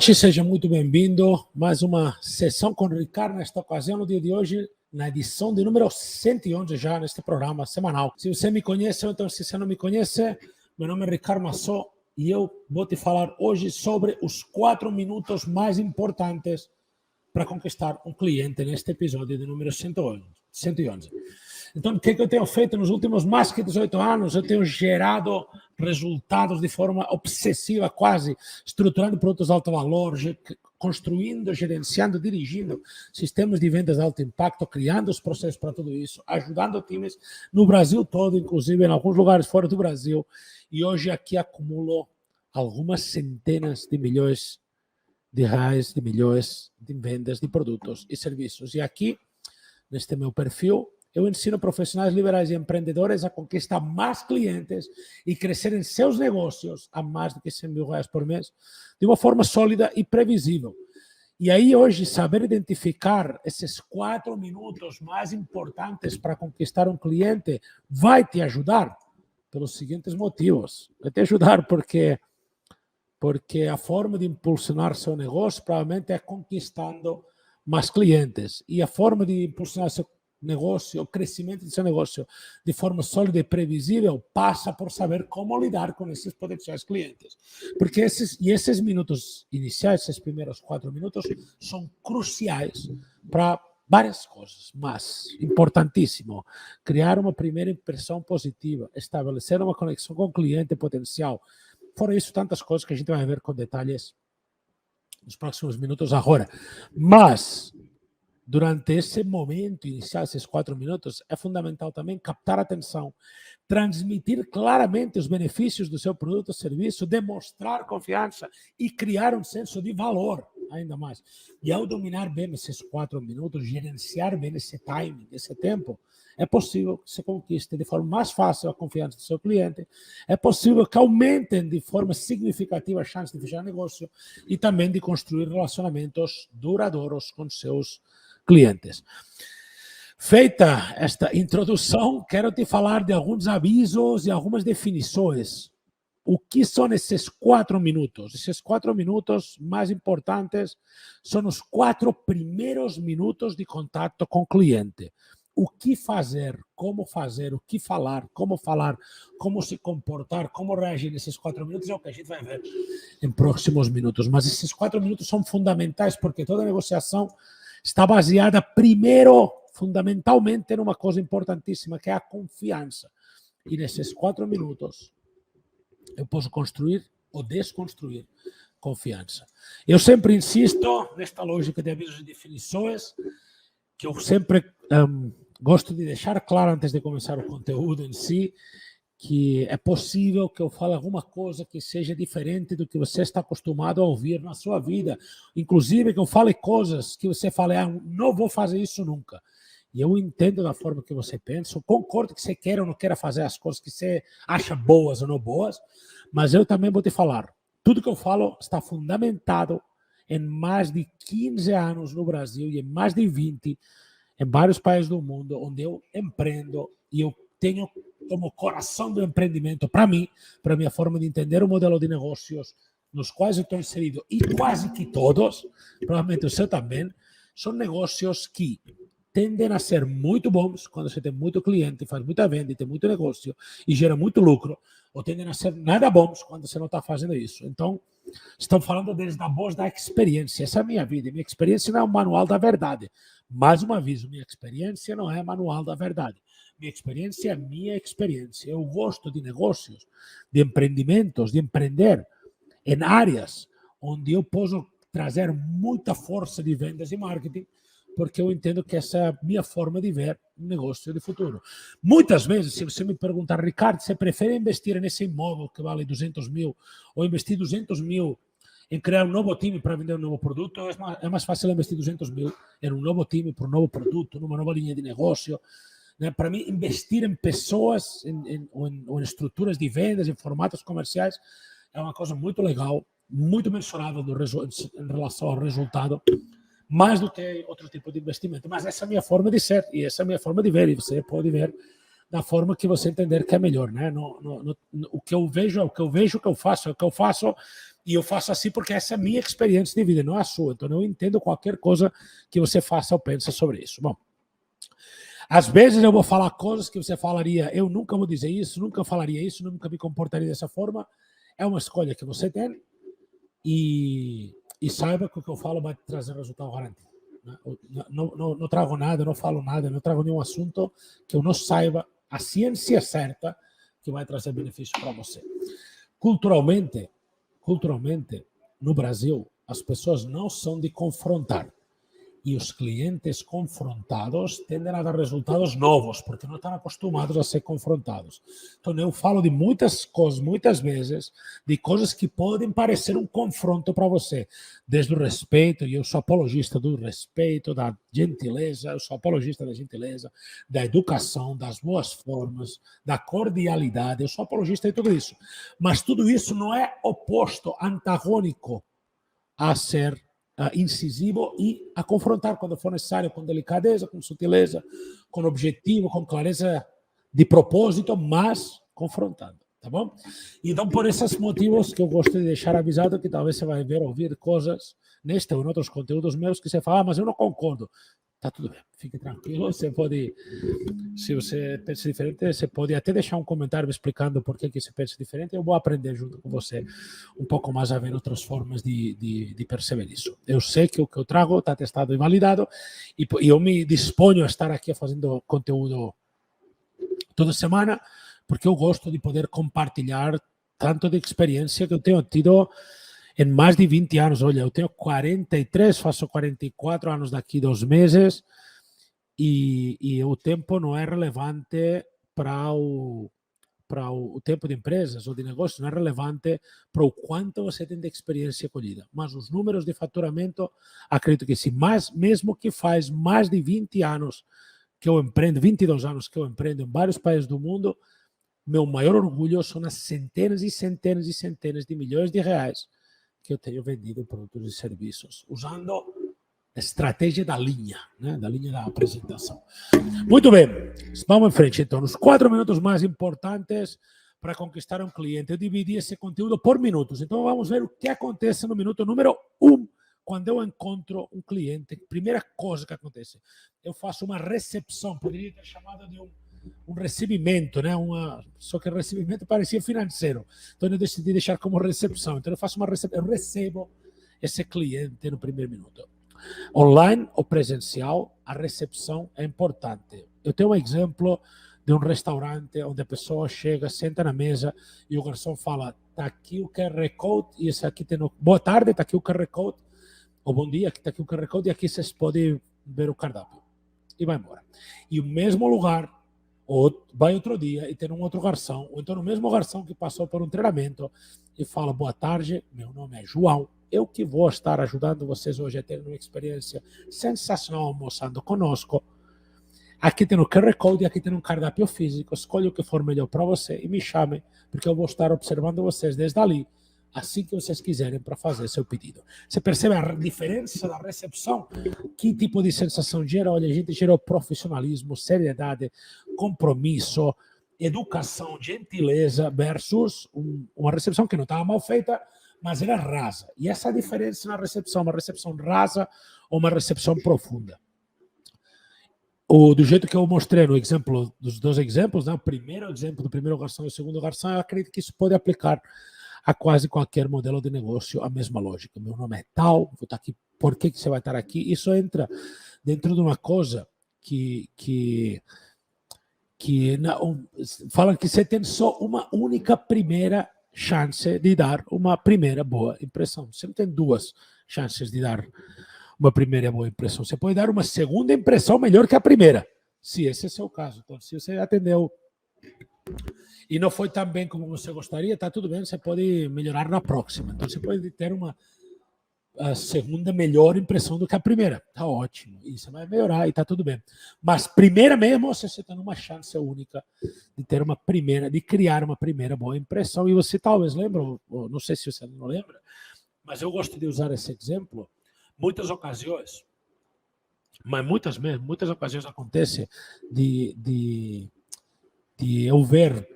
Seja muito bem-vindo. Mais uma sessão com o Ricardo, nesta ocasião, no dia de hoje, na edição de número 111 já neste programa semanal. Se você me conhece ou então se você não me conhece, meu nome é Ricardo Massot e eu vou te falar hoje sobre os 4 minutos mais importantes para conquistar um cliente neste episódio de número 111. Então, o que eu tenho feito nos últimos mais que 18 anos? Eu tenho gerado resultados de forma obsessiva, quase, estruturando produtos de alto valor, construindo, gerenciando, dirigindo sistemas de vendas de alto impacto, criando os processos para tudo isso, ajudando times no Brasil todo, inclusive em alguns lugares fora do Brasil. E hoje aqui acumulo algumas centenas de milhões de reais, de milhões de vendas de produtos e serviços. E aqui, neste meu perfil, eu ensino profissionais liberais e empreendedores a conquistar mais clientes e crescer em seus negócios a mais do que 100 mil reais por mês, de uma forma sólida e previsível. E aí hoje, saber identificar esses 4 minutos mais importantes para conquistar um cliente vai te ajudar pelos seguintes motivos. Vai te ajudar porque a forma de impulsionar seu negócio provavelmente é conquistando mais clientes. E a forma de impulsionar seu negócio, o crescimento do seu negócio de forma sólida e previsível passa por saber como lidar com esses potenciais clientes. Porque esses minutos iniciais, esses primeiros 4 minutos, são cruciais para várias coisas, mas importantíssimo, criar uma primeira impressão positiva, estabelecer uma conexão com o cliente potencial. Fora isso, tantas coisas que a gente vai ver com detalhes nos próximos minutos agora. Mas durante esse momento inicial, esses 4 minutos, é fundamental também captar a atenção, transmitir claramente os benefícios do seu produto ou serviço, demonstrar confiança e criar um senso de valor, ainda mais. E ao dominar bem esses 4 minutos, gerenciar bem esse timing, esse tempo, é possível que você conquiste de forma mais fácil a confiança do seu cliente, é possível que aumentem de forma significativa a chance de fechar negócio e também de construir relacionamentos duradouros com seus clientes. Feita esta introdução, quero te falar de alguns avisos e algumas definições. O que são esses 4 minutos? Esses 4 minutos mais importantes são os 4 primeiros minutos de contato com o cliente. O que fazer, o que falar, como se comportar, como reagir nesses 4 minutos é o que a gente vai ver em próximos minutos. Mas esses 4 minutos são fundamentais porque toda negociação está baseada, primeiro, fundamentalmente, numa coisa importantíssima, que é a confiança. E nesses 4 minutos, eu posso construir ou desconstruir confiança. Eu sempre insisto nesta lógica de avisos e definições, que eu sempre gosto de deixar claro antes de começar o conteúdo em si, que é possível que eu fale alguma coisa que seja diferente do que você está acostumado a ouvir na sua vida. Inclusive, que eu fale coisas que você fale, não vou fazer isso nunca. E eu entendo da forma que você pensa, eu concordo que você queira ou não queira fazer as coisas que você acha boas ou não boas, mas eu também vou te falar. Tudo que eu falo está fundamentado em mais de 15 anos no Brasil e em mais de 20 em vários países do mundo, onde eu empreendo e eu tenho como coração do empreendimento, para mim, para a minha forma de entender o modelo de negócios nos quais eu estou inserido, e quase que todos, provavelmente o seu também, são negócios que tendem a ser muito bons quando você tem muito cliente, faz muita venda e tem muito negócio e gera muito lucro, ou tendem a ser nada bons quando você não está fazendo isso. Então, estou falando desde a voz da experiência. Essa é a minha vida. Minha experiência não é um manual da verdade. Mais uma vez, minha experiência não é manual da verdade. Minha experiência é minha experiência. Eu gosto de negócios, de empreendimentos, de empreender em áreas onde eu posso trazer muita força de vendas e marketing, porque eu entendo que essa é a minha forma de ver um negócio de futuro. Muitas vezes, se você me perguntar, Ricardo, você prefere investir nesse imóvel que vale 200 mil ou investir 200 mil em criar um novo time para vender um novo produto, é mais fácil investir 200 mil em um novo time para um novo produto, numa nova linha de negócio. Né? Para mim, investir em pessoas, ou em estruturas de vendas, em formatos comerciais, é uma coisa muito legal, muito mensurável em relação ao resultado, mais do que outro tipo de investimento. Mas essa é a minha forma de ser e essa é a minha forma de ver, e você pode ver da forma que você entender que é melhor. Né? O que eu vejo é o que eu vejo, o que eu faço é o que eu faço, E eu faço assim porque essa é a minha experiência de vida, não é a sua. Então eu entendo qualquer coisa que você faça ou pense sobre isso. Bom, às vezes eu vou falar coisas que você falaria, eu nunca vou dizer isso, nunca falaria isso, nunca me comportaria dessa forma. É uma escolha que você tem e saiba que o que eu falo vai trazer resultado garantido. Não trago nada, não falo nada, não trago nenhum assunto que eu não saiba a ciência certa que vai trazer benefício para você. Culturalmente, no Brasil, as pessoas não são de confrontar. E os clientes confrontados tendem a dar resultados novos, porque não estão acostumados a ser confrontados. Então, eu falo de muitas coisas, muitas vezes, de coisas que podem parecer um confronto para você. Desde o respeito, e eu sou apologista do respeito, da gentileza, eu sou apologista da gentileza, da educação, das boas formas, da cordialidade, eu sou apologista de tudo isso. Mas tudo isso não é oposto, antagônico a ser incisivo e a confrontar quando for necessário, com delicadeza, com sutileza, com objetivo, com clareza de propósito, mas confrontando, tá bom? Então, por esses motivos que eu gosto de deixar avisado que talvez você vai ver, ouvir coisas neste ou em outros conteúdos meus que você fala, mas eu não concordo. Tá tudo bem, fique tranquilo, você pode, se você pensa diferente, você pode até deixar um comentário me explicando por que você pensa diferente, eu vou aprender junto com você um pouco mais a ver outras formas de perceber isso. Eu sei que o que eu trago está testado e validado, e eu me disponho a estar aqui fazendo conteúdo toda semana, porque eu gosto de poder compartilhar tanto de experiência que eu tenho tido em mais de 20 anos. Olha, eu tenho 43, faço 44 anos daqui 2 meses e o tempo não é relevante para o tempo de empresas ou de negócios, não é relevante para o quanto você tem de experiência colhida. Mas os números de faturamento, acredito que sim. Mas mesmo que faz mais de 20 anos que eu empreendo, 22 anos que eu empreendo em vários países do mundo, meu maior orgulho são as centenas e centenas e centenas de milhões de reais que eu tenho vendido em produtos e serviços, usando a estratégia da linha, né? Da linha da apresentação. Muito bem, vamos em frente então. Os 4 minutos mais importantes para conquistar um cliente. Eu dividi esse conteúdo por minutos, então vamos ver o que acontece no minuto número 1, quando eu encontro um cliente. Primeira coisa que acontece, eu faço uma recepção, poderia ter chamado de um recebimento, né? Só que recebimento parecia financeiro. Então eu decidi deixar como recepção. Então eu faço uma recepção, eu recebo esse cliente no primeiro minuto. Online ou presencial, a recepção é importante. Eu tenho um exemplo de um restaurante onde a pessoa chega, senta na mesa e o garçom fala: tá aqui o QR Code e esse aqui tem boa tarde, tá aqui o QR Code, ou bom dia, aqui tá aqui o QR Code e aqui vocês podem ver o cardápio. E vai embora. E o mesmo lugar, ou vai outro dia e tem um outro garçom, ou então o mesmo garçom que passou por um treinamento e fala: boa tarde, meu nome é João, eu que vou estar ajudando vocês hoje a ter uma experiência sensacional almoçando conosco. Aqui tem o QR Code e aqui tem um cardápio físico, escolha o que for melhor para você e me chame, porque eu vou estar observando vocês desde ali, assim que vocês quiserem para fazer seu pedido. Você percebe a diferença da recepção? Que tipo de sensação gera? Olha, a gente gerou profissionalismo, seriedade, compromisso, educação, gentileza versus uma recepção que não estava mal feita, mas era rasa. E essa é a diferença na recepção, uma recepção rasa ou uma recepção profunda. Do jeito que eu mostrei no exemplo, dos 2 exemplos, né? O primeiro exemplo do primeiro garçom e o segundo garçom, eu acredito que isso pode aplicar a quase qualquer modelo de negócio, a mesma lógica. Meu nome é tal, vou estar aqui, por que você vai estar aqui? Isso entra dentro de uma coisa que falam que você tem só uma única primeira chance de dar uma primeira boa impressão. Você não tem 2 chances de dar uma primeira boa impressão. Você pode dar uma segunda impressão melhor que a primeira, se esse é o seu caso. Então, se você atendeu e não foi tão bem como você gostaria, está tudo bem, você pode melhorar na próxima. Então, você pode ter uma segunda melhor impressão do que a primeira. Está ótimo. E você vai melhorar e está tudo bem. Mas primeira mesmo, você tem uma chance única de ter uma primeira, de criar uma primeira boa impressão. E você talvez lembra, ou não sei se você não lembra, mas eu gosto de usar esse exemplo. Muitas ocasiões, mas muitas ocasiões acontece de eu ver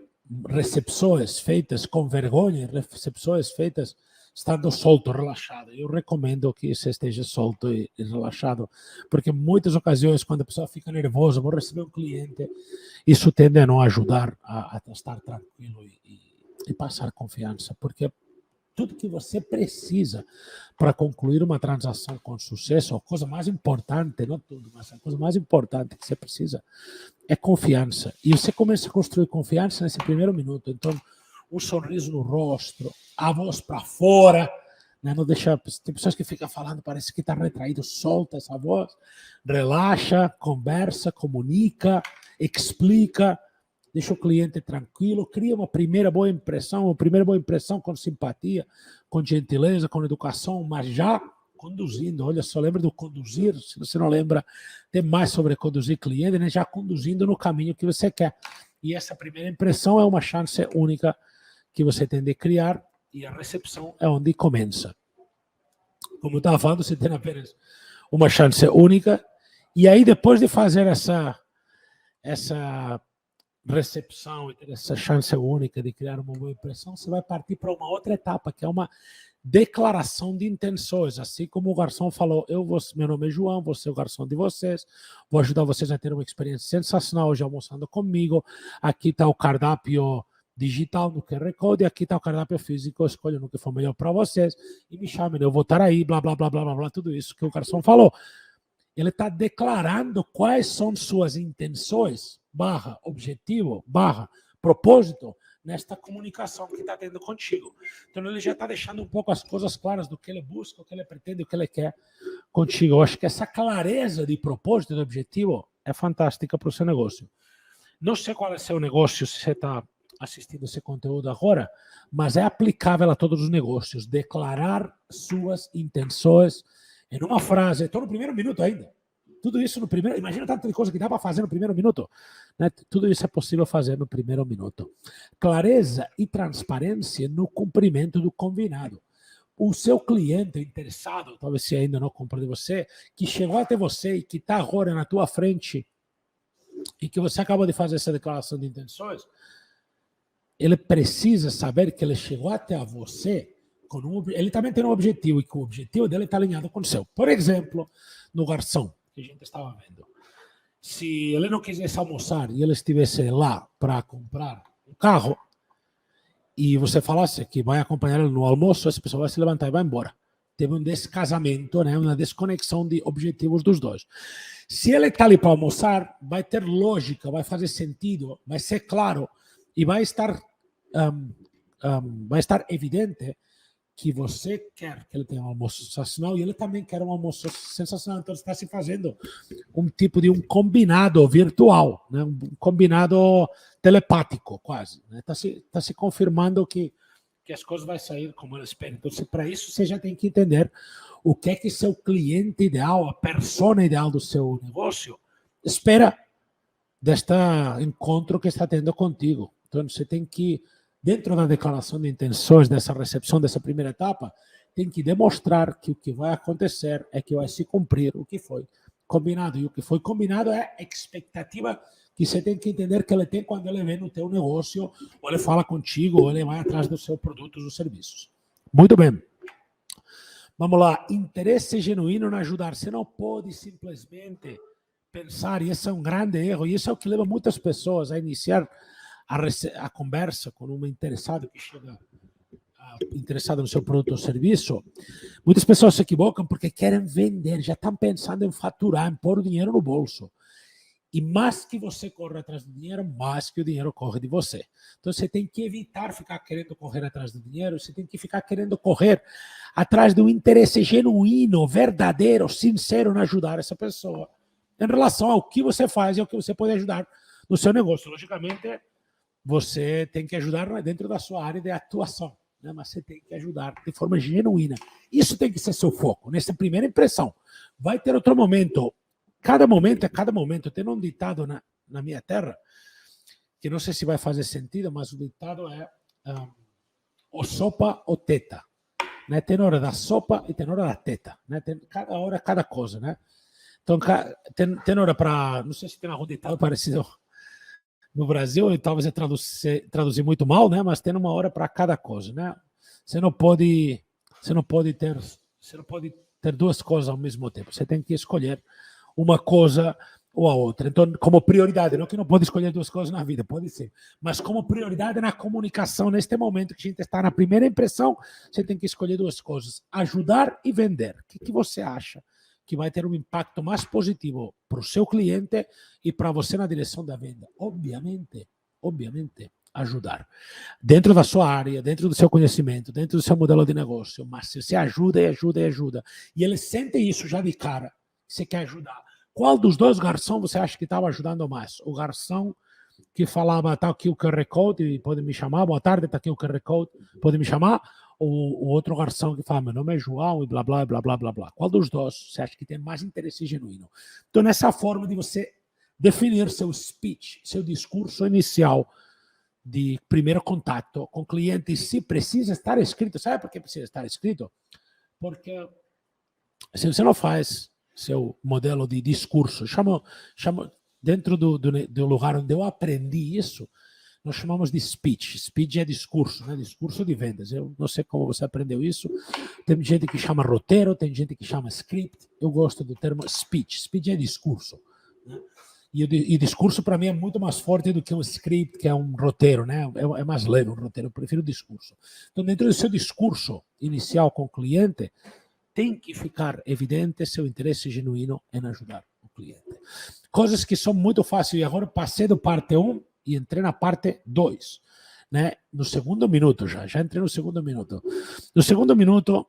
recepções feitas com vergonha, recepções feitas estando solto, relaxado. Eu recomendo que você esteja solto e relaxado, porque em muitas ocasiões, quando a pessoa fica nervosa, vou receber um cliente, isso tende a não ajudar a estar tranquilo e passar confiança, porque tudo que você precisa para concluir uma transação com sucesso, a coisa mais importante, não tudo, mas a coisa mais importante que você precisa é confiança. E você começa a construir confiança nesse primeiro minuto. Então, um sorriso no rosto, a voz para fora, né? Não deixa. Tem pessoas que ficam falando, parece que está retraído, solta essa voz, relaxa, conversa, comunica, explica, deixa o cliente tranquilo, cria uma primeira boa impressão com simpatia, com gentileza, com educação, mas já conduzindo. Olha só, lembra do conduzir? Se você não lembra, tem mais sobre conduzir cliente, né? Já conduzindo no caminho que você quer. E essa primeira impressão é uma chance única que você tem de criar, e a recepção é onde começa. Como eu estava falando, você tem apenas uma chance única, e aí depois de fazer essa recepção e ter essa chance única de criar uma boa impressão, você vai partir para uma outra etapa, que é uma declaração de intenções. Assim como o garçom falou, meu nome é João, vou ser o garçom de vocês, vou ajudar vocês a ter uma experiência sensacional hoje almoçando comigo, aqui está o cardápio digital no QR Code, aqui está o cardápio físico, escolha no que for melhor para vocês, e me chamem, eu vou estar aí, blá, blá, blá, blá, blá, blá, tudo isso que o garçom falou. Ele está declarando quais são suas intenções, objetivo, propósito, nesta comunicação que está tendo contigo. Então, ele já está deixando um pouco as coisas claras do que ele busca, o que ele pretende, o que ele quer contigo. Eu acho que essa clareza de propósito e de objetivo é fantástica para o seu negócio. Não sei qual é o seu negócio, se você está assistindo esse conteúdo agora, mas é aplicável a todos os negócios. Declarar suas intenções em uma frase. Estou no primeiro minuto ainda. Tudo isso no primeiro... Imagina tanta coisa que dá para fazer no primeiro minuto. Né? Tudo isso é possível fazer no primeiro minuto. Clareza e transparência no cumprimento do combinado. O seu cliente interessado, talvez se ainda não comprou de você, que chegou até você e que está agora na tua frente e que você acabou de fazer essa declaração de intenções, ele precisa saber que ele chegou até você com ele também tem um objetivo e que o objetivo dele está alinhado com o seu. Por exemplo, no garçom, que a gente estava vendo. Se ele não quisesse almoçar e ele estivesse lá para comprar um carro e você falasse que vai acompanhar ele no almoço, essa pessoa vai se levantar e vai embora. Teve um descasamento, né? Uma desconexão de objetivos dos dois. Se ele está ali para almoçar, vai ter lógica, vai fazer sentido, vai ser claro e vai estar evidente que você quer que ele tenha um almoço sensacional e ele também quer um almoço sensacional. Então, está se fazendo um tipo de um combinado virtual, né? Um combinado telepático, quase. Está se confirmando que as coisas vão sair como ele espera. Então, para isso, você já tem que entender o que é que seu cliente ideal, a persona ideal do seu negócio, espera deste encontro que está tendo contigo. Então, você tem que, dentro da declaração de intenções, dessa recepção, dessa primeira etapa, tem que demonstrar que o que vai acontecer é que vai se cumprir o que foi combinado. E o que foi combinado é a expectativa que você tem que entender que ele tem quando ele vem no teu negócio, ou ele fala contigo, ou ele vai atrás dos seus produtos ou serviços. Muito bem. Vamos lá. Interesse genuíno na ajudar. Você não pode simplesmente pensar, e esse é um grande erro, e isso é o que leva muitas pessoas a iniciar a conversa com um interessado que chega interessado no seu produto ou serviço. Muitas pessoas se equivocam porque querem vender, já estão pensando em faturar, em pôr o dinheiro no bolso. E mais que você corre atrás do dinheiro, mais que o dinheiro corre de você. Então você tem que evitar ficar querendo correr atrás do dinheiro, você tem que ficar querendo correr atrás do interesse genuíno, verdadeiro, sincero em ajudar essa pessoa em relação ao que você faz e ao que você pode ajudar no seu negócio. Logicamente, você tem que ajudar dentro da sua área de atuação, né? Mas você tem que ajudar de forma genuína. Isso tem que ser seu foco, nessa primeira impressão. Vai ter outro momento. Cada momento é cada momento. Tem um ditado na minha terra, que não sei se vai fazer sentido, mas o ditado é o sopa ou teta. Né? Tem hora da sopa e tem hora da teta. Né? Tem cada hora, cada coisa. Né? Então, tem hora para... Não sei se tem algum ditado parecido no Brasil, e talvez eu traduzir muito mal, né? Mas tem uma hora para cada coisa. Né? Você não pode Você não pode ter duas coisas ao mesmo tempo. Você tem que escolher uma coisa ou a outra. Então, como prioridade, não que não pode escolher duas coisas na vida, pode ser. Mas como prioridade na comunicação, neste momento que a gente está na primeira impressão, você tem que escolher duas coisas: ajudar e vender. O que você acha que vai ter um impacto mais positivo para o seu cliente e para você na direção da venda? Obviamente, ajudar. Dentro da sua área, dentro do seu conhecimento, dentro do seu modelo de negócio. Mas se você ajuda, e ele sente isso já de cara, você quer ajudar. Qual dos dois garçons você acha que estava ajudando mais? O garçom que falava, está aqui o QR Code, pode me chamar, boa tarde, está aqui o QR Code, pode me chamar? Ou o outro garçom que fala, meu nome é João, e blá, blá, blá, blá, blá, blá. Qual dos dois você acha que tem mais interesse genuíno? Então, nessa forma de você definir seu speech, seu discurso inicial de primeiro contato com o cliente, se precisa estar escrito. Sabe por que precisa estar escrito? Porque se você não faz seu modelo de discurso, chamo dentro do lugar onde eu aprendi isso, nós chamamos de speech. Speech é discurso, né? Discurso de vendas. Eu não sei como você aprendeu isso. Tem gente que chama roteiro, tem gente que chama script. Eu gosto do termo speech. Speech é discurso, né? E discurso, para mim, é muito mais forte do que um script, que é um roteiro, né? É mais leve um roteiro. Eu prefiro o discurso. Então, dentro do seu discurso inicial com o cliente, tem que ficar evidente seu interesse genuíno em ajudar o cliente. Coisas que são muito fáceis. E agora passei do parte 1 e entrei na parte 2. Né? No segundo minuto já entrei no segundo minuto. No segundo minuto,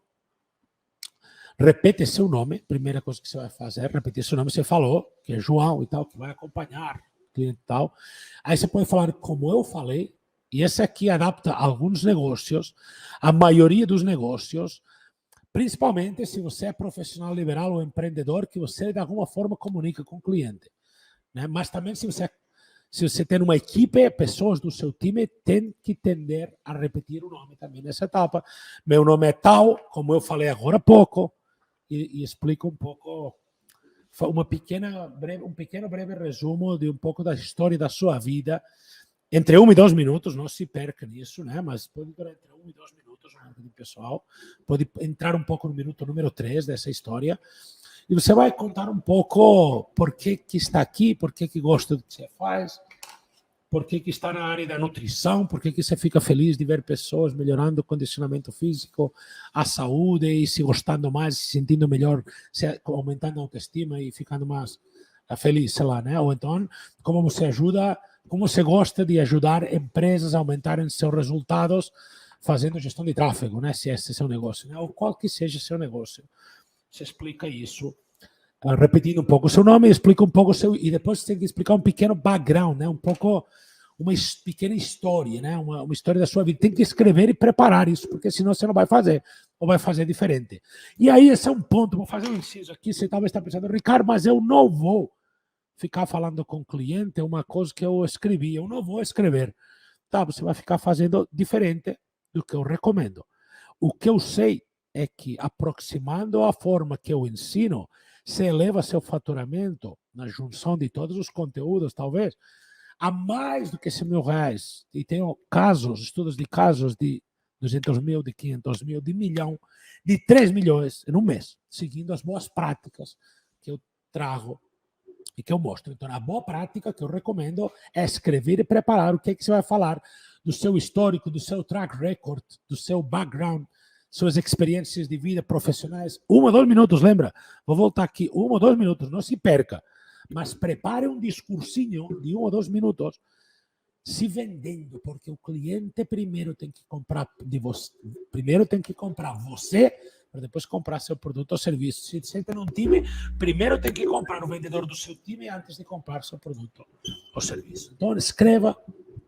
repete seu nome. Primeira coisa que você vai fazer é repetir seu nome. Você falou que é João e tal, que vai acompanhar o cliente e tal. Aí você pode falar como eu falei. E esse aqui adapta alguns negócios. A maioria dos negócios, principalmente se você é profissional liberal ou empreendedor, que você de alguma forma comunica com o cliente. Né? Mas também se você tem uma equipe, pessoas do seu time tem que tender a repetir o nome também nessa etapa. Meu nome é tal, como eu falei agora há pouco, e explico um pouco, um pequeno breve resumo de um pouco da história da sua vida, entre 1 e 2 minutos, não se perca nisso, né? Mas pode durar entre 1 e 2 minutos, pessoal. Pode entrar um pouco no minuto número 3 dessa história. E você vai contar um pouco por que está aqui, por que gosta do que você faz, por que está na área da nutrição, por que você fica feliz de ver pessoas melhorando o condicionamento físico, a saúde e se gostando mais, se sentindo melhor, aumentando a autoestima e ficando mais feliz, sei lá, né? Ou então, como você ajuda, como você gosta de ajudar empresas a aumentarem seus resultados fazendo gestão de tráfego, né? Se esse é seu negócio, né? Ou qual que seja seu negócio. Você explica isso, repetindo um pouco o seu nome, explica um pouco o seu, e depois você tem que explicar um pequeno background, né? Um pouco, uma pequena história, né? Uma história da sua vida. Tem que escrever e preparar isso, porque senão você não vai fazer, ou vai fazer diferente. E aí esse é um ponto, vou fazer um inciso aqui, você talvez está pensando, Ricardo, mas eu não vou ficar falando com o cliente, é uma coisa que eu escrevi, eu não vou escrever. Tá, você vai ficar fazendo diferente do que eu recomendo. O que eu sei é que, aproximando a forma que eu ensino, se eleva seu faturamento, na junção de todos os conteúdos, talvez, a mais do que R$100.000. E tenho estudos de casos de 200 mil, de 500 mil, de 1 milhão, de 3 milhões em um mês, seguindo as boas práticas que eu trago e que eu mostro. Então, a boa prática que eu recomendo é escrever e preparar o que você vai falar do seu histórico, do seu track record, do seu background, suas experiências de vida profissionais. 1 ou 2 minutos, lembra? Vou voltar aqui, 1 ou 2 minutos, não se perca. Mas prepare um discursinho de 1 ou 2 minutos se vendendo, porque o cliente primeiro tem que comprar de você, primeiro tem que comprar você, para depois comprar seu produto ou serviço. Se você tem um time, primeiro tem que comprar o vendedor do seu time antes de comprar seu produto ou serviço. Então, escreva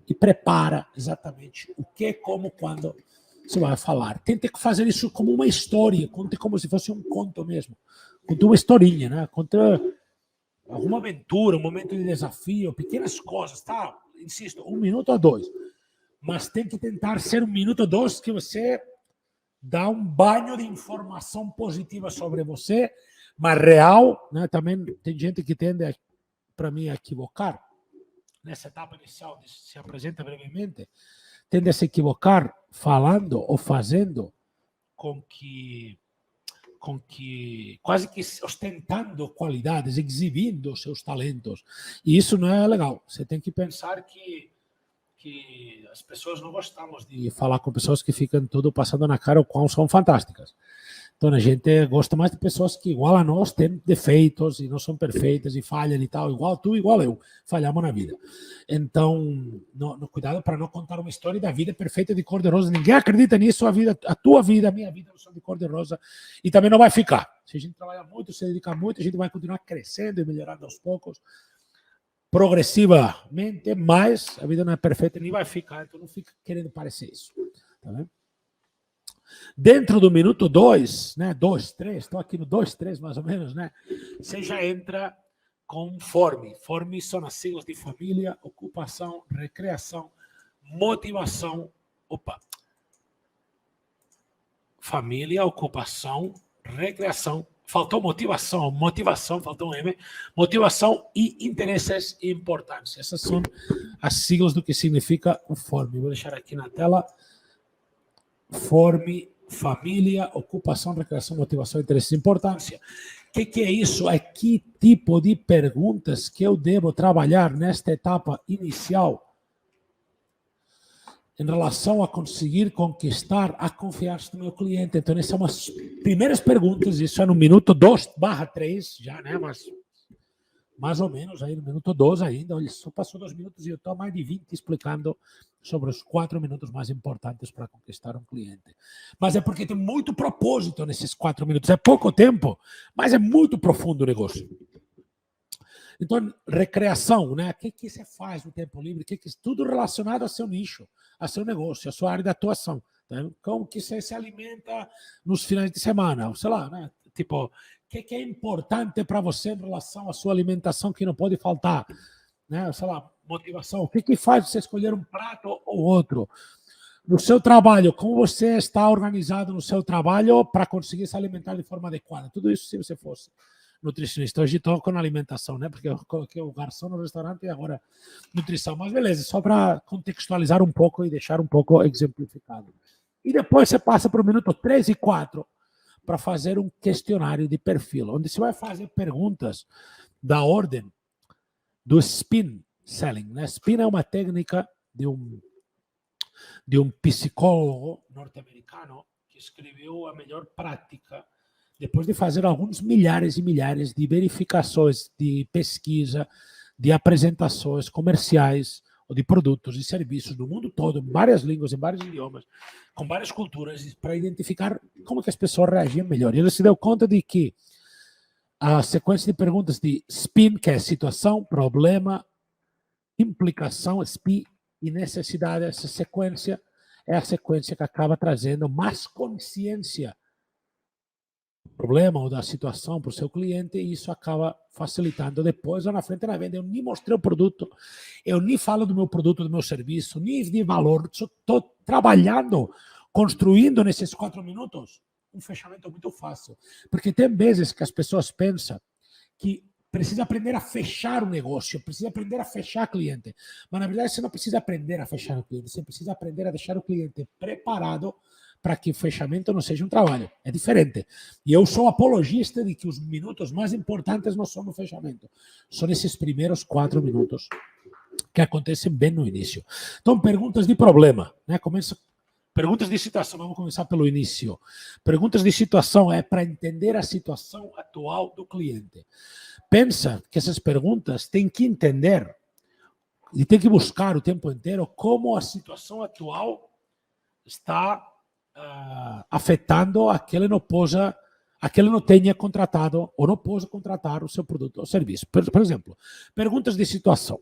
e prepara exatamente o que, como, quando você vai falar. Tente fazer isso como uma história, conte como se fosse um conto mesmo. Conte uma historinha, né? Conte alguma aventura, um momento de desafio, pequenas coisas, tá? Insisto, 1 minuto ou 2. Mas tem que tentar ser 1 minuto ou 2 que você dá um banho de informação positiva sobre você, mas real, né? Também tem gente que tende, para mim, a equivocar. Nessa etapa inicial, se apresenta brevemente, tende a se equivocar falando ou fazendo quase que ostentando qualidades, exibindo seus talentos. E isso não é legal. Você tem que pensar que as pessoas não gostamos de falar com pessoas que ficam tudo passando na cara o quão são fantásticas. Então, a gente gosta mais de pessoas que, igual a nós, têm defeitos e não são perfeitas e falham e tal, igual tu, igual eu, falhamos na vida. Então, cuidado para não contar uma história da vida perfeita de cor-de-rosa. Ninguém acredita nisso, a tua vida, a minha vida não são de cor-de-rosa e também não vai ficar. Se a gente trabalhar muito, se dedicar muito, a gente vai continuar crescendo e melhorando aos poucos, progressivamente, mas a vida não é perfeita nem vai ficar, então não fica querendo parecer isso. Tá vendo? Dentro do minuto 2, né, 2, 3, estou aqui no 2, 3 mais ou menos, né, você já entra com FORME. FORME são as siglas de família, ocupação, recreação, motivação. Família, ocupação, recreação. Faltou motivação, faltou um M. Motivação e interesses e importância. Essas são as siglas do que significa o FORME. Vou deixar aqui na tela. FORME, família, ocupação, recreação, motivação, interesse e importância. O que é isso? É que tipo de perguntas que eu devo trabalhar nesta etapa inicial em relação a conseguir conquistar a confiança do meu cliente. Então, essas são as primeiras perguntas, isso é no minuto 2/3, já, né? Mas mais ou menos aí no minuto 2 ainda. Olha, só passou 2 minutos e eu estou mais de 20 explicando sobre os 4 minutos mais importantes para conquistar um cliente. Mas é porque tem muito propósito nesses 4 minutos. É pouco tempo, mas é muito profundo o negócio. Então, recreação, né? O que você faz no tempo livre? Tudo relacionado ao seu nicho, ao seu negócio, à sua área de atuação. Tá? Como que você se alimenta nos finais de semana? Sei lá, né? Tipo, o que é importante para você em relação à sua alimentação que não pode faltar? Né? Sei lá, motivação. O que faz você escolher um prato ou outro? No seu trabalho, como você está organizado no seu trabalho para conseguir se alimentar de forma adequada? Tudo isso se você fosse nutricionista. Hoje estou com alimentação, né? Porque eu coloquei o garçom no restaurante e agora nutrição. Mas beleza, só para contextualizar um pouco e deixar um pouco exemplificado. E depois você passa para o minuto 3 e 4 para fazer um questionário de perfil, onde você vai fazer perguntas da ordem do spin selling. Né? Spin é uma técnica de um psicólogo norte-americano que escreveu a melhor prática depois de fazer alguns milhares e milhares de verificações, de pesquisa, de apresentações comerciais ou de produtos e serviços no mundo todo, em várias línguas, em vários idiomas, com várias culturas, para identificar como que as pessoas reagiam melhor. E ele se deu conta de que a sequência de perguntas de SPIN, que é situação, problema, implicação, SPI e necessidade, essa sequência é a sequência que acaba trazendo mais consciência do problema ou da situação para o seu cliente, e isso acaba facilitando depois, lá na frente da venda. Eu nem mostrei o produto, eu nem falo do meu produto, do meu serviço, nem de valor, estou trabalhando, construindo nesses 4 minutos um fechamento muito fácil. Porque tem vezes que as pessoas pensam que precisa aprender a fechar o negócio, precisa aprender a fechar cliente. Mas, na verdade, você não precisa aprender a fechar o cliente, você precisa aprender a deixar o cliente preparado para que o fechamento não seja um trabalho. É diferente. E eu sou apologista de que os minutos mais importantes não são no fechamento, são esses primeiros 4 minutos que acontecem bem no início. Então, perguntas de problema, né? Perguntas de situação, vamos começar pelo início. Perguntas de situação é para entender a situação atual do cliente. Pensa que essas perguntas têm que entender e tem que buscar o tempo inteiro como a situação atual está afetando aquele não tenha contratado ou não pôs contratar o seu produto ou serviço. Por exemplo, perguntas de situação.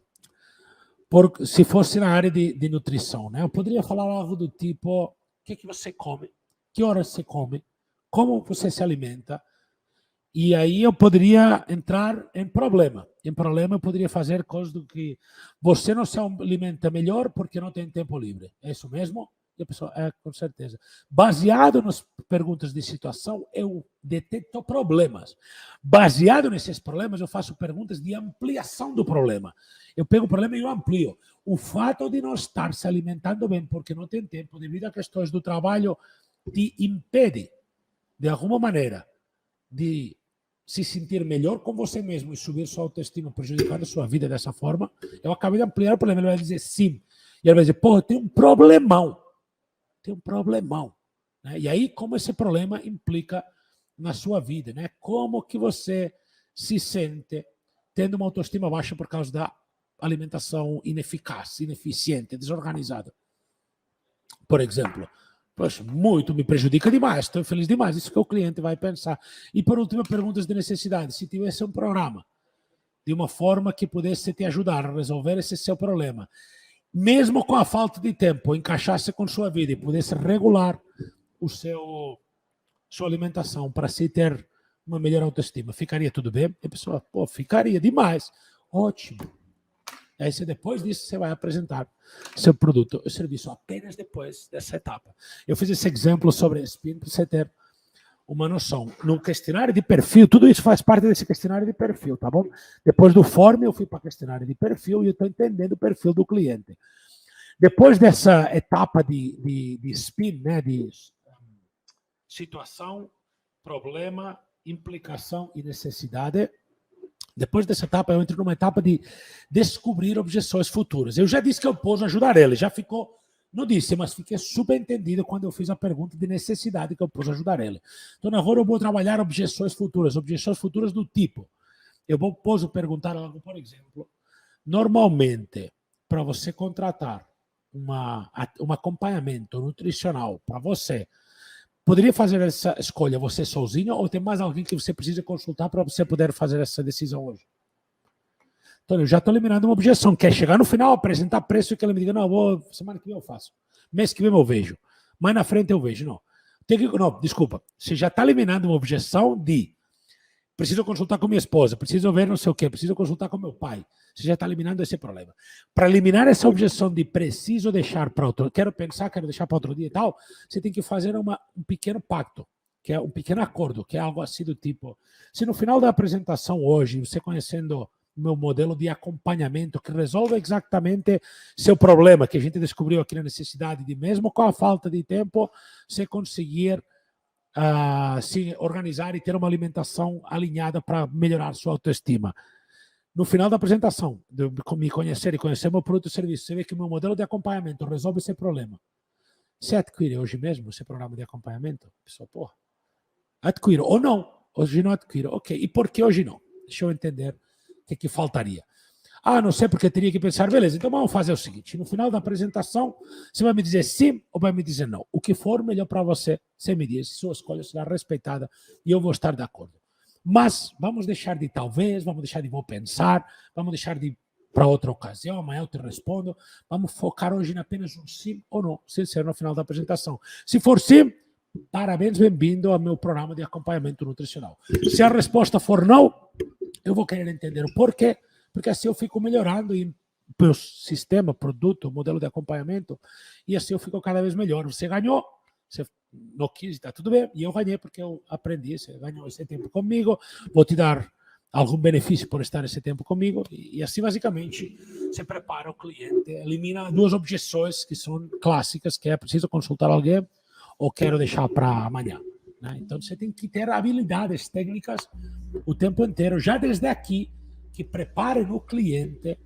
Se fosse na área de nutrição, né? Eu poderia falar algo do tipo: o que você come, que horas você come, como você se alimenta. E aí eu poderia entrar em problema. Em problema eu poderia fazer coisas do que você não se alimenta melhor porque não tem tempo livre. É isso mesmo? E a pessoa, com certeza. Baseado nas perguntas de situação, eu detecto problemas. Baseado nesses problemas, eu faço perguntas de ampliação do problema. Eu pego o problema e eu amplio. O fato de não estar se alimentando bem porque não tem tempo, devido a questões do trabalho, te impede, de alguma maneira, de se sentir melhor com você mesmo e subir sua autoestima, prejudicando a sua vida dessa forma, eu acabei de ampliar o problema. Ele vai dizer sim. E ele vai dizer, porra, tem um problemão. Tem um problemão. Né? E aí, como esse problema implica na sua vida, né? Como que você se sente tendo uma autoestima baixa por causa da alimentação ineficaz, ineficiente, desorganizada. Por exemplo, poxa, muito me prejudica demais, estou feliz demais, isso que o cliente vai pensar. E por último, perguntas de necessidade. Se tivesse um programa de uma forma que pudesse te ajudar a resolver esse seu problema, mesmo com a falta de tempo, encaixasse com sua vida e pudesse regular sua alimentação para se ter uma melhor autoestima, ficaria tudo bem? E a pessoa, pô, ficaria demais. Ótimo. Aí, depois disso, você vai apresentar seu produto ou serviço apenas depois dessa etapa. Eu fiz esse exemplo sobre SPIN para você ter uma noção. No questionário de perfil, tudo isso faz parte desse questionário de perfil, tá bom? Depois do form, eu fui para o questionário de perfil e eu estou entendendo o perfil do cliente. Depois dessa etapa de SPIN, né, de situação, problema, implicação e necessidade. Depois dessa etapa, eu entro numa etapa de descobrir objeções futuras. Eu já disse que eu posso ajudar ele, já ficou, não disse, mas fiquei subentendido quando eu fiz a pergunta de necessidade que eu posso ajudar ele. Então, agora eu vou trabalhar objeções futuras do tipo. Eu posso perguntar algo, por exemplo, normalmente, para você contratar um acompanhamento nutricional para você, poderia fazer essa escolha você sozinho ou tem mais alguém que você precisa consultar para você poder fazer essa decisão hoje? Então, eu já estou eliminando uma objeção, que é chegar no final, apresentar preço e que ele me diga, não, semana que vem eu faço, mês que vem eu vejo, mais na frente eu vejo. Não, desculpa, você já está eliminando uma objeção de preciso consultar com minha esposa, preciso ver não sei o quê, preciso consultar com meu pai. Você já está eliminando esse problema. Para eliminar essa objeção de preciso deixar para outro, quero deixar para outro dia e tal, você tem que fazer um pequeno pacto, que é um pequeno acordo, que é algo assim do tipo, se no final da apresentação hoje, você conhecendo o meu modelo de acompanhamento, que resolve exatamente seu problema, que a gente descobriu aqui na necessidade de, mesmo com a falta de tempo, você conseguir se organizar e ter uma alimentação alinhada para melhorar sua autoestima. No final da apresentação, de me conhecer e conhecer meu produto e serviço, você vê que o meu modelo de acompanhamento resolve esse problema. Você adquire hoje mesmo esse programa de acompanhamento? Pessoal, porra, adquiro ou não. Hoje não adquiro. Ok, e por que hoje não? Deixa eu entender o que faltaria. Não sei porque teria que pensar, beleza, então vamos fazer o seguinte, no final da apresentação, você vai me dizer sim ou vai me dizer não. O que for melhor para você, você me diz, sua escolha será respeitada e eu vou estar de acordo. Mas vamos deixar de talvez, vamos deixar de vou pensar, vamos deixar de para outra ocasião, amanhã eu te respondo, vamos focar hoje em apenas um sim ou não, sincero no final da apresentação. Se for sim, parabéns, bem-vindo ao meu programa de acompanhamento nutricional. Se a resposta for não, eu vou querer entender o porquê, porque assim eu fico melhorando em meu sistema, produto, modelo de acompanhamento, e assim eu fico cada vez melhor. Você ganhou, você não quis, está tudo bem, e eu ganhei porque eu aprendi, você ganhou esse tempo comigo, vou te dar algum benefício por estar esse tempo comigo, e assim basicamente você prepara o cliente, elimina duas objeções que são clássicas, que é preciso consultar alguém ou quero deixar para amanhã. Né? Então você tem que ter habilidades técnicas o tempo inteiro, já desde aqui, que preparem o cliente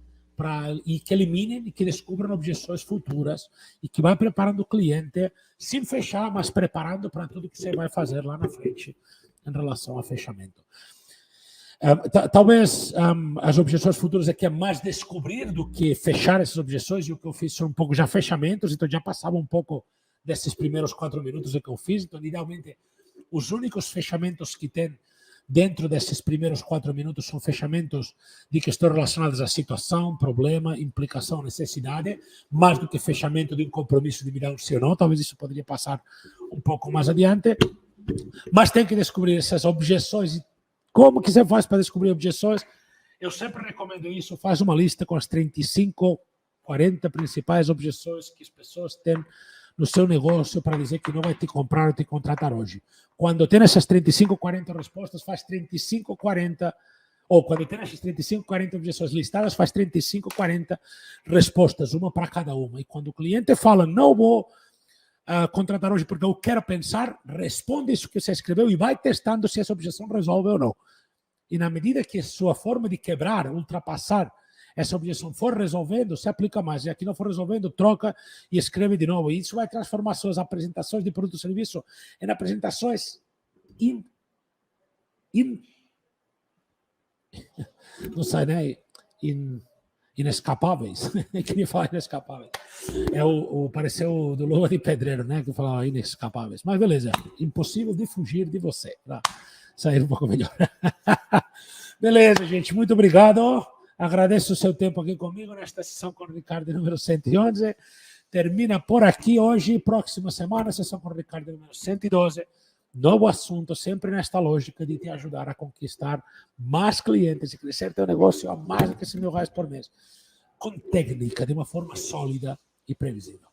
e que eliminem e que descubram objeções futuras e que vai preparando o cliente sem fechar, mas preparando para tudo que você vai fazer lá na frente em relação ao fechamento. Talvez as objeções futuras aqui é mais descobrir do que fechar essas objeções, e o que eu fiz são um pouco já fechamentos, então já passava um pouco desses primeiros 4 minutos que eu fiz, então idealmente os únicos fechamentos que tem dentro desses primeiros 4 minutos são fechamentos de questões relacionadas à situação, problema, implicação, necessidade, mais do que fechamento de um compromisso de me dar um sim ou não. Talvez isso poderia passar um pouco mais adiante, mas tem que descobrir essas objeções. E como que você faz para descobrir objeções? Eu sempre recomendo isso, faz uma lista com as 35, 40 principais objeções que as pessoas têm no seu negócio para dizer que não vai te comprar ou te contratar hoje. Quando tem essas 35, 40 respostas, faz 35, 40, ou quando tem essas 35, 40 objeções listadas, faz 35, 40 respostas, uma para cada uma. E quando o cliente fala, não vou contratar hoje porque eu quero pensar, responde isso que você escreveu e vai testando se essa objeção resolve ou não. E na medida que sua forma de quebrar, ultrapassar essa objeção for resolvendo, se aplica mais. E aqui não for resolvendo, troca e escreve de novo. E isso vai transformar suas apresentações de produto e serviço em apresentações não sei, né? Inescapáveis. Queria falar inescapáveis. Pareceu do Lua de Pedreiro, né? Que falava inescapáveis. Mas beleza, impossível de fugir de você. Pra sair um pouco melhor. Beleza, gente. Muito obrigado. Agradeço o seu tempo aqui comigo nesta sessão com o Ricardo número 111. Termina por aqui hoje. Próxima semana, sessão com o Ricardo número 112. Novo assunto, sempre nesta lógica de te ajudar a conquistar mais clientes e crescer teu negócio a mais do que R$100.000 por mês. Com técnica, de uma forma sólida e previsível.